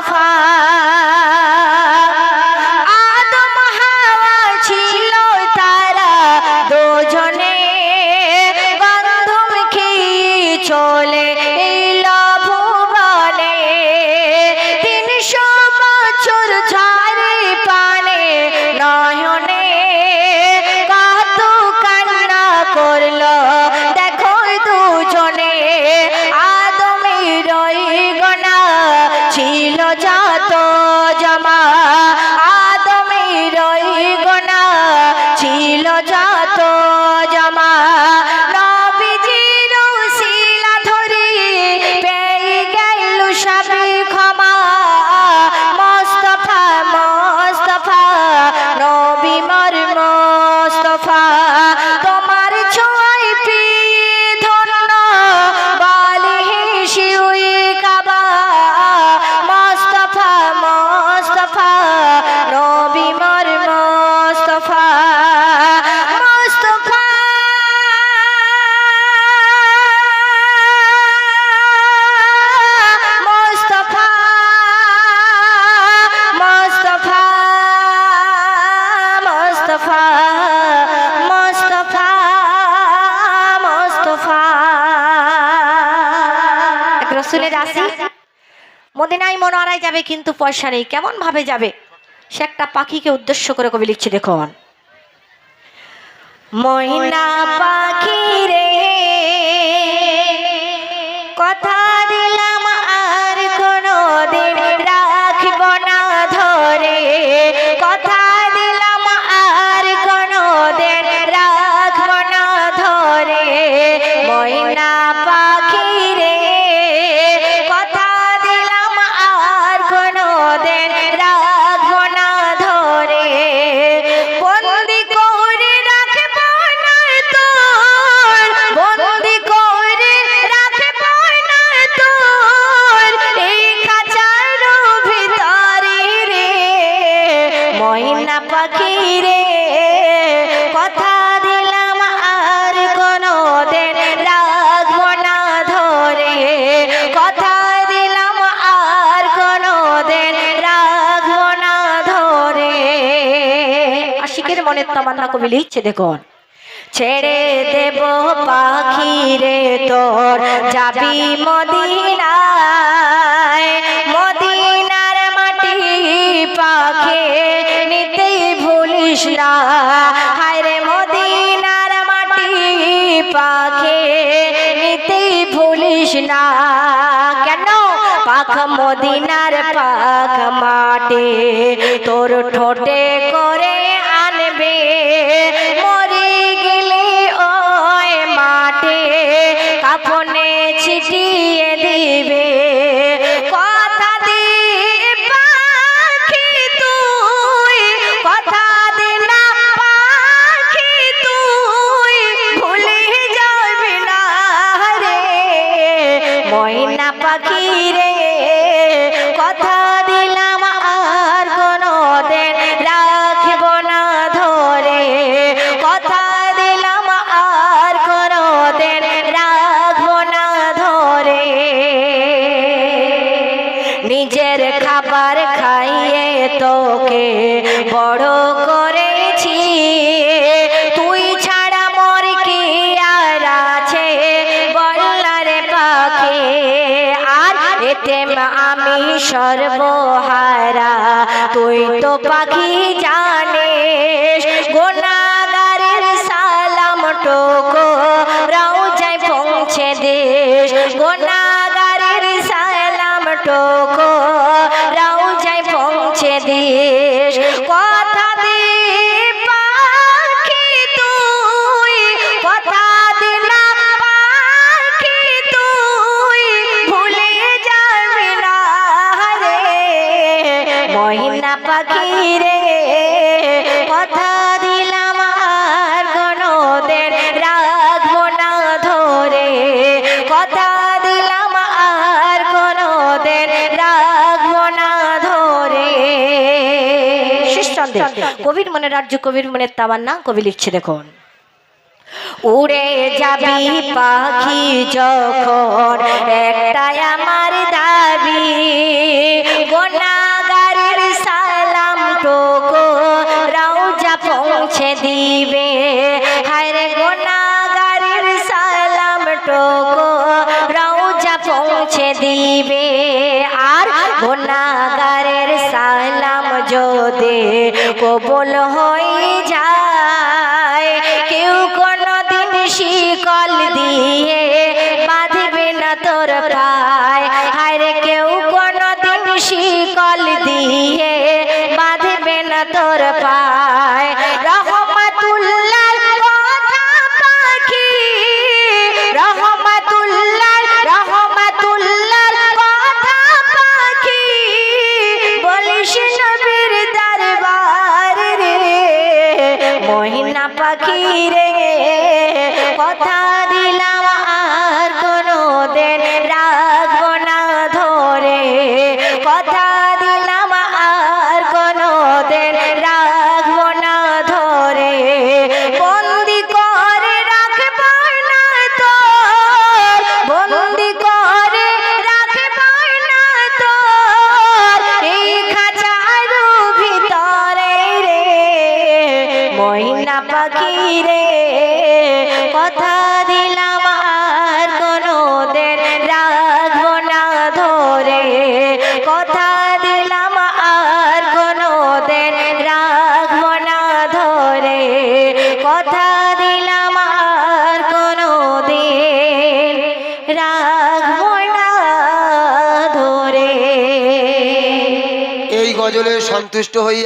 মুস্তফা আদম হাওয়া ছিল তারা দুজনে বন্ধুমুখী চলে এল ভুবনে 300 বছর ঝরে পানে নয়নে কত কান্না করলো দেখো দুজনে আদমের গোনা ছিল যত জমা আদমের গোনা ছিল যত জমা নবীজির উসিলা ধরে পেয়ে গেল সবই ক্ষমা মুস্তফা মুস্তফা নবী মোর মুস্তফা তোমার ছোঁয়ায় পেয়ে ধন্য বলে শিউই কাবা মুস্তফা মুস্তফা নবী মোর মুস্তফা মুস্তফা মুস্তফা মুস্তফা মুস্তফা মুস্তফা মুস্তফা এক রাসূলের আসি মদিনায় মনোয়ারায় যাবে কিন্তু পয়সা নেই কেমন ভাবে যাবে সে একটা পাখিকে উদ্দেশ্য করে কবি লিখছে দেখুন ময়না পাখি রে কথা দিলাম আর কোনোদিন রাখব না ধরে কথা দিলাম আর কোনোদিন রাখব না ধরে ময়না পাখি রে কথা দিলাম আর কোনোদিন রাখব না ধরে বন্দি করে রাখব না তোর বন্দি করে রাখব না তোর এই খাঁচার ভিতরে রে ময়না পাখি রে কথা দিলাম আর কোনোদিন রাখব না ধরে কথা দিলাম আর কোনোদিন রাখব না ধরে আশিকের মনের তামান্না কবি লিখছে দেখুন ছেড়ে দেব পাখি রে তোর যাবি মদিনায় মদিনার মাটি পাখি নিতে ভুলিস না হায় রে মদিনার মাটি পাখি নিতে ভুলিস না কেন পাখ মদিনার পাখ মাটি তোর ঠোঁটে করে আনবে মরে গেলে ওই মাঠে কাফনে ছিটিয়ে দিবে কথা দে পাখি তুই কথা দে না পাখি তুই ভুলে যাবি না রে ময়না পাখি রে কথা দিলাম আর কোনোদিন রাখব না ধরে কথা দিলাম আর কোনোদিন রাখব না ধরে নিজের খাবার খাইয়ে তোকে বড় করেছি তুই ছাড়া মোর কি আর আছে বল্লারে পাখি আর এতেম আমি সর্বহারা তুই তো পাখি জানিস গুনাহগারের সালাম টুকু রওজায় পৌঁছে দিস গুনাহগারের সালাম টুকু রওজায় পৌঁছে দিস কথা দে পাখি তুই কথা দে না পাখি তুই ভুলে যাবি না রে ময়না পাখি রে কথা দিলাম আর কোনোদিন রাখব না ধরে কথা দিলাম আর কোনোদিন রাখব না ধরে কবির মনের রাজ্য কবির মনের তামান্না কবি লিখছে দেখুন উড়ে যাবি পাখি যখন একটাই আমার দাবি গুনাহগারের সালাম যদি কবুল হয়ে যায়, কেউ কোনদিন শিকল দিয়ে বাঁধবে না তোর পায়। হায়রে কেউ কোনদিন শিকল দিয়ে বাঁধবে না তোর পায়। রহমাতুল্লাহ কথা পাখি, রহমাতুল্লাহ কথা পাখি, বলিস নবীর দরবার রে। মহিনা পাখি রে কথা দিলাম আর কোনো দিন রাখবো না ধরে, কথা দিলাম আর কোনো দিন রাখবো না ধরে। বন্দি করে রাখবো না তোর, বন্দি করে রাখবো না তোর এই খাঁচার ভিতরে রে। মহিনা পাখি রে কথা দিলাম আর কোনো দিন রাখবো না ধরে, কথা দিলাম আর কোনো দিন রাখবো না ধরে, কথা দিলাম আর কোনো দিন রাখবো না ধরে। এই গজলে সন্তুষ্ট হইয়া